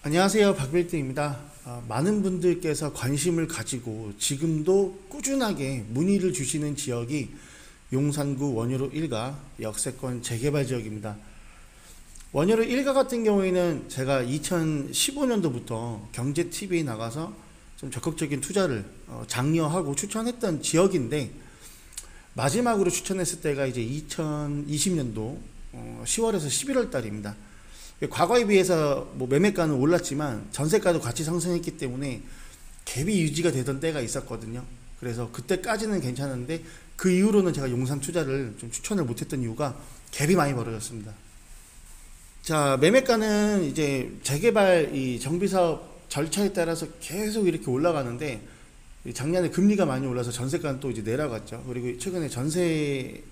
안녕하세요, 박빌딩입니다. 많은 분들께서 관심을 가지고 지금도 꾸준하게 문의를 주시는 지역이 용산구 원효로 1가 역세권 재개발 지역입니다. 원효로 1가 같은 경우에는 제가 2015년도부터 경제TV에 나가서 좀 적극적인 투자를 장려하고 추천했던 지역인데, 마지막으로 추천했을 때가 이제 2020년도 10월에서 11월 달입니다. 과거에 비해서 매매가는 올랐지만 전세가도 같이 상승했기 때문에 갭이 유지가 되던 때가 있었거든요. 그래서 그때까지는 괜찮은데 그 이후로는 제가 용산 투자를 좀 추천을 못했던 이유가 갭이 많이 벌어졌습니다. 자, 매매가는 이제 재개발 이 정비사업 절차에 따라서 계속 이렇게 올라가는데, 작년에 금리가 많이 올라서 전세가는 또 이제 내려갔죠. 그리고 최근에 전세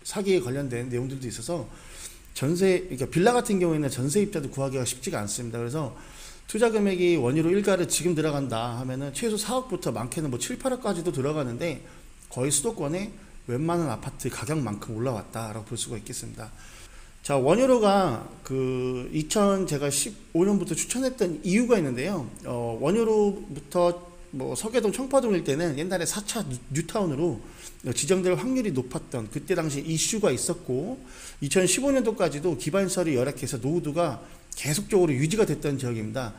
사기에 관련된 내용들도 있어서 그러니까 빌라 같은 경우에는 전세입자도 구하기가 쉽지가 않습니다. 그래서 투자 금액이 원유로 1가를 지금 들어간다 하면은 최소 4억부터 많게는 7, 8억까지도 들어가는데, 거의 수도권에 웬만한 아파트 가격만큼 올라왔다라고 볼 수가 있겠습니다. 자, 원유로가 제가 15년부터 추천했던 이유가 있는데요. 원유로부터 서계동 청파동일 때는 옛날에 4차 뉴타운으로 지정될 확률이 높았던 그때 당시 이슈가 있었고, 2015년도까지도 기반시설이 열악해서 노후도가 계속적으로 유지가 됐던 지역입니다.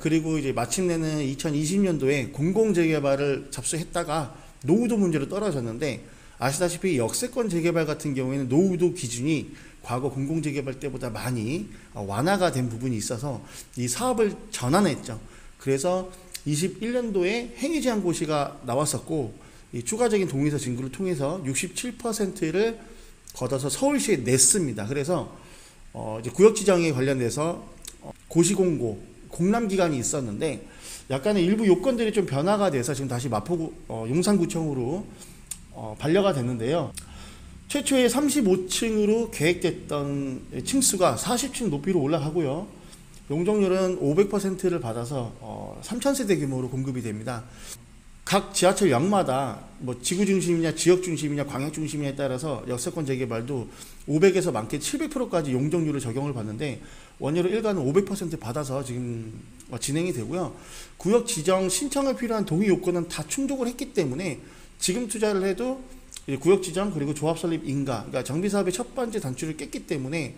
그리고 이제 마침내는 2020년도에 공공재개발을 접수했다가 노후도 문제로 떨어졌는데, 아시다시피 역세권 재개발 같은 경우에는 노후도 기준이 과거 공공재개발 때보다 많이 완화가 된 부분이 있어서 이 사업을 전환했죠. 그래서 21년도에 행위제한고시가 나왔었고, 이 추가적인 동의서 진구를 통해서 67%를 걷어서 서울시에 냈습니다. 그래서 이제 구역지정에 관련돼서 고시공고 공람기간이 있었는데, 약간의 일부 요건들이 좀 변화가 돼서 지금 다시 마포구 용산구청으로 반려가 됐는데요. 최초에 35층으로 계획됐던 층수가 40층 높이로 올라가고요. 용적률은 500%를 받아서 3,000세대 규모로 공급이 됩니다. 각 지하철역마다 지구 중심이냐 지역 중심이냐 광역 중심이냐에 따라서 역세권 재개발도 500에서 많게 700%까지 용적률을 적용을 받는데, 원효로 1가는 500% 받아서 지금 진행이 되고요. 구역 지정 신청에 필요한 동의 요건은 다 충족을 했기 때문에 지금 투자를 해도 구역 지정 그리고 조합 설립 인가, 그러니까 정비사업의 첫 번째 단추를 깼기 때문에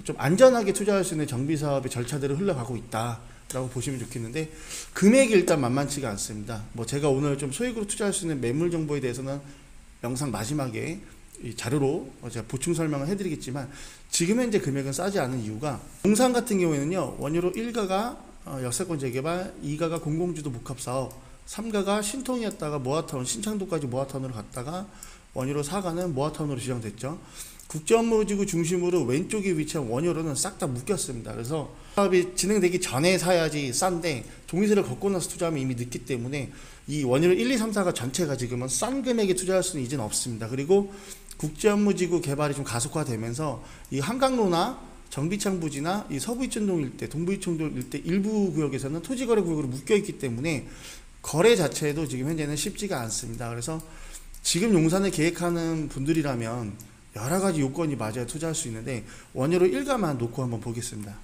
좀 안전하게 투자할 수 있는 정비사업의 절차들을 흘러가고 있다라고 보시면 좋겠는데, 금액이 일단 만만치가 않습니다. 제가 오늘 좀 소액으로 투자할 수 있는 매물 정보에 대해서는 영상 마지막에 이 자료로 제가 보충 설명을 해드리겠지만, 지금 현재 금액은 싸지 않은 이유가, 용산 같은 경우에는요, 원효로 1가가 역세권 재개발, 2가가 공공주도 복합사업, 3가가 신통이었다가 모아타운, 신창도까지 모아타운으로 갔다가 원효로 4가는 모아타운으로 지정됐죠. 국제업무지구 중심으로 왼쪽에 위치한 원효로는 싹 다 묶였습니다. 그래서 사업이 진행되기 전에 사야지 싼데, 동의서를 걷고 나서 투자하면 이미 늦기 때문에 이 원효로 1, 2, 3, 4가 전체가 지금은 싼 금액에 투자할 수는 이제는 없습니다. 그리고 국제업무지구 개발이 좀 가속화되면서 이 한강로나 정비창 부지나 이 서부이천동 일대, 동부이천동 일대 일부 구역에서는 토지거래 구역으로 묶여있기 때문에 거래 자체도 지금 현재는 쉽지가 않습니다. 그래서 지금 용산을 계획하는 분들이라면 여러가지 요건이 맞아야 투자할 수 있는데, 원효로 1가만 놓고 한번 보겠습니다.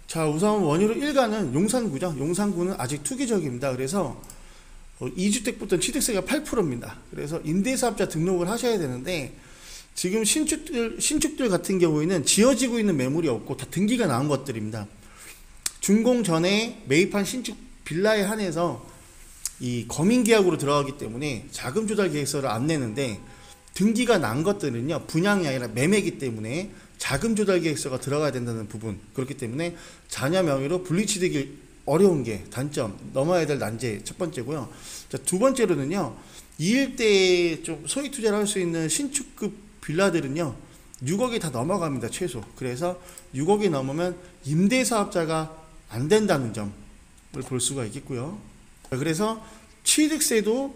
자, 우선 원효로 1가는 용산구죠. 용산구는 아직 투기적입니다. 그래서 2주택부터 취득세가 8%입니다. 그래서 임대사업자 등록을 하셔야 되는데, 지금 신축들 같은 경우에는 지어지고 있는 매물이 없고 다 등기가 나온 것들입니다. 준공 전에 매입한 신축 빌라에 한해서 이 검인계약으로 들어가기 때문에 자금조달계획서를 안 내는데, 등기가 난 것들은요, 분양이 아니라 매매이기 때문에 자금조달계획서가 들어가야 된다는 부분, 그렇기 때문에 자녀 명의로 분리취득이 어려운 게 단점, 넘어야 될 난제 첫 번째고요. 자, 두 번째로는요, 이 일대에 좀 소액 투자를 할 수 있는 신축급 빌라들은요 6억이 다 넘어갑니다, 최소. 그래서 6억이 넘으면 임대사업자가 안 된다는 점을 볼 수가 있겠고요. 그래서 취득세도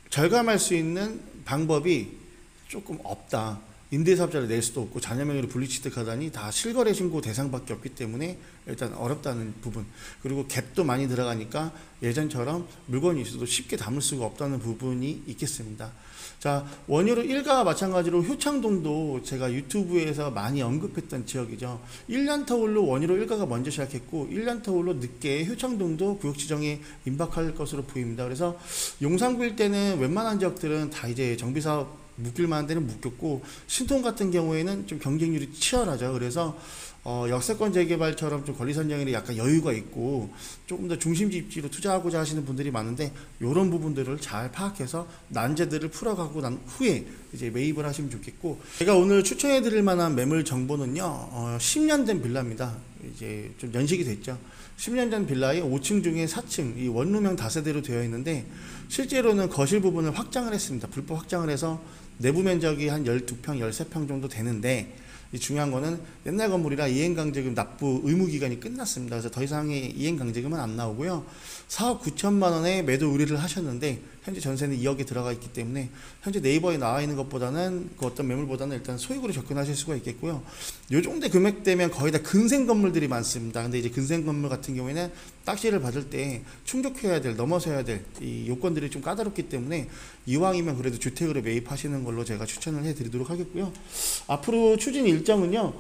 절감할 수 있는 방법이 조금 없다. 임대사업자를 낼 수도 없고 자녀 명의로 분리취득하다니 다 실거래 신고 대상밖에 없기 때문에 일단 어렵다는 부분, 그리고 갭도 많이 들어가니까 예전처럼 물건이 있어도 쉽게 담을 수가 없다는 부분이 있겠습니다. 자, 원효로 1가와 마찬가지로 효창동도 제가 유튜브에서 많이 언급했던 지역이죠. 1년터울로 원효로 1가가 먼저 시작했고 1년터울로 늦게 효창동도 구역지정에 임박할 것으로 보입니다. 그래서 용산구 일대는 웬만한 지역들은 다 이제 정비사업 묶일 만한 데는 묶였고, 신통 같은 경우에는 좀 경쟁률이 치열하죠. 그래서 역세권 재개발처럼 좀 권리 선정에 약간 여유가 있고 조금 더 중심지 입지로 투자하고자 하시는 분들이 많은데, 이런 부분들을 잘 파악해서 난제들을 풀어가고 난 후에 이제 매입을 하시면 좋겠고, 제가 오늘 추천해 드릴 만한 매물 정보는요, 10년 된 빌라입니다. 이제 좀 연식이 됐죠. 10년 전 빌라에 5층 중에 4층 이 원룸형 다세대로 되어 있는데, 실제로는 거실 부분을 확장을 했습니다. 불법 확장을 해서 내부 면적이 한 12평, 13평 정도 되는데, 이 중요한 거는 옛날 건물이라 이행강제금 납부 의무기간이 끝났습니다. 그래서 더 이상의 이행강제금은 안 나오고요. 4억 9천만 원에 매도 의뢰를 하셨는데 현재 전세는 2억에 들어가 있기 때문에 현재 네이버에 나와 있는 것보다는 그 어떤 매물보다는 일단 소액으로 접근하실 수가 있겠고요. 요 정도 금액대면 거의 다 근생 건물들이 많습니다. 근데 이제 근생 건물 같은 경우에는 딱지를 받을 때 충족해야 될, 넘어서야 될 이 요건들이 좀 까다롭기 때문에 이왕이면 그래도 주택으로 매입하시는 걸로 제가 추천을 해드리도록 하겠고요. 앞으로 추진 일정은요,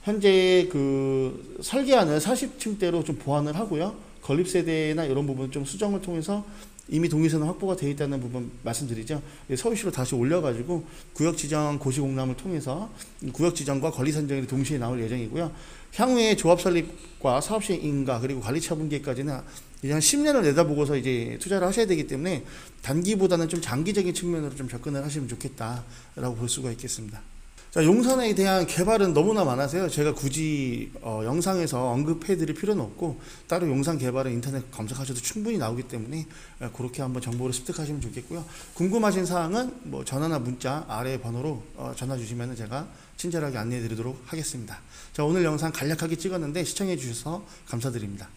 현재 그 설계안을 40층대로 좀 보완을 하고요. 건립세대나 이런 부분 좀 수정을 통해서 이미 동의서는 확보가 되어 있다는 부분 말씀드리죠. 서울시로 다시 올려가지고 구역지정 고시공람을 통해서 구역지정과 권리선정이 동시에 나올 예정이고요. 향후에 조합 설립과 사업시행 인가 그리고 관리처분기까지는 이제 한 10년을 내다보고서 이제 투자를 하셔야 되기 때문에 단기보다는 좀 장기적인 측면으로 좀 접근을 하시면 좋겠다라고 볼 수가 있겠습니다. 자, 용산에 대한 개발은 너무나 많아서요. 제가 굳이 영상에서 언급해 드릴 필요는 없고, 따로 용산 개발은 인터넷 검색하셔도 충분히 나오기 때문에 그렇게 한번 정보를 습득하시면 좋겠고요. 궁금하신 사항은 뭐 전화나 문자 아래 번호로 전화 주시면 제가 친절하게 안내해 드리도록 하겠습니다. 자, 오늘 영상 간략하게 찍었는데 시청해 주셔서 감사드립니다.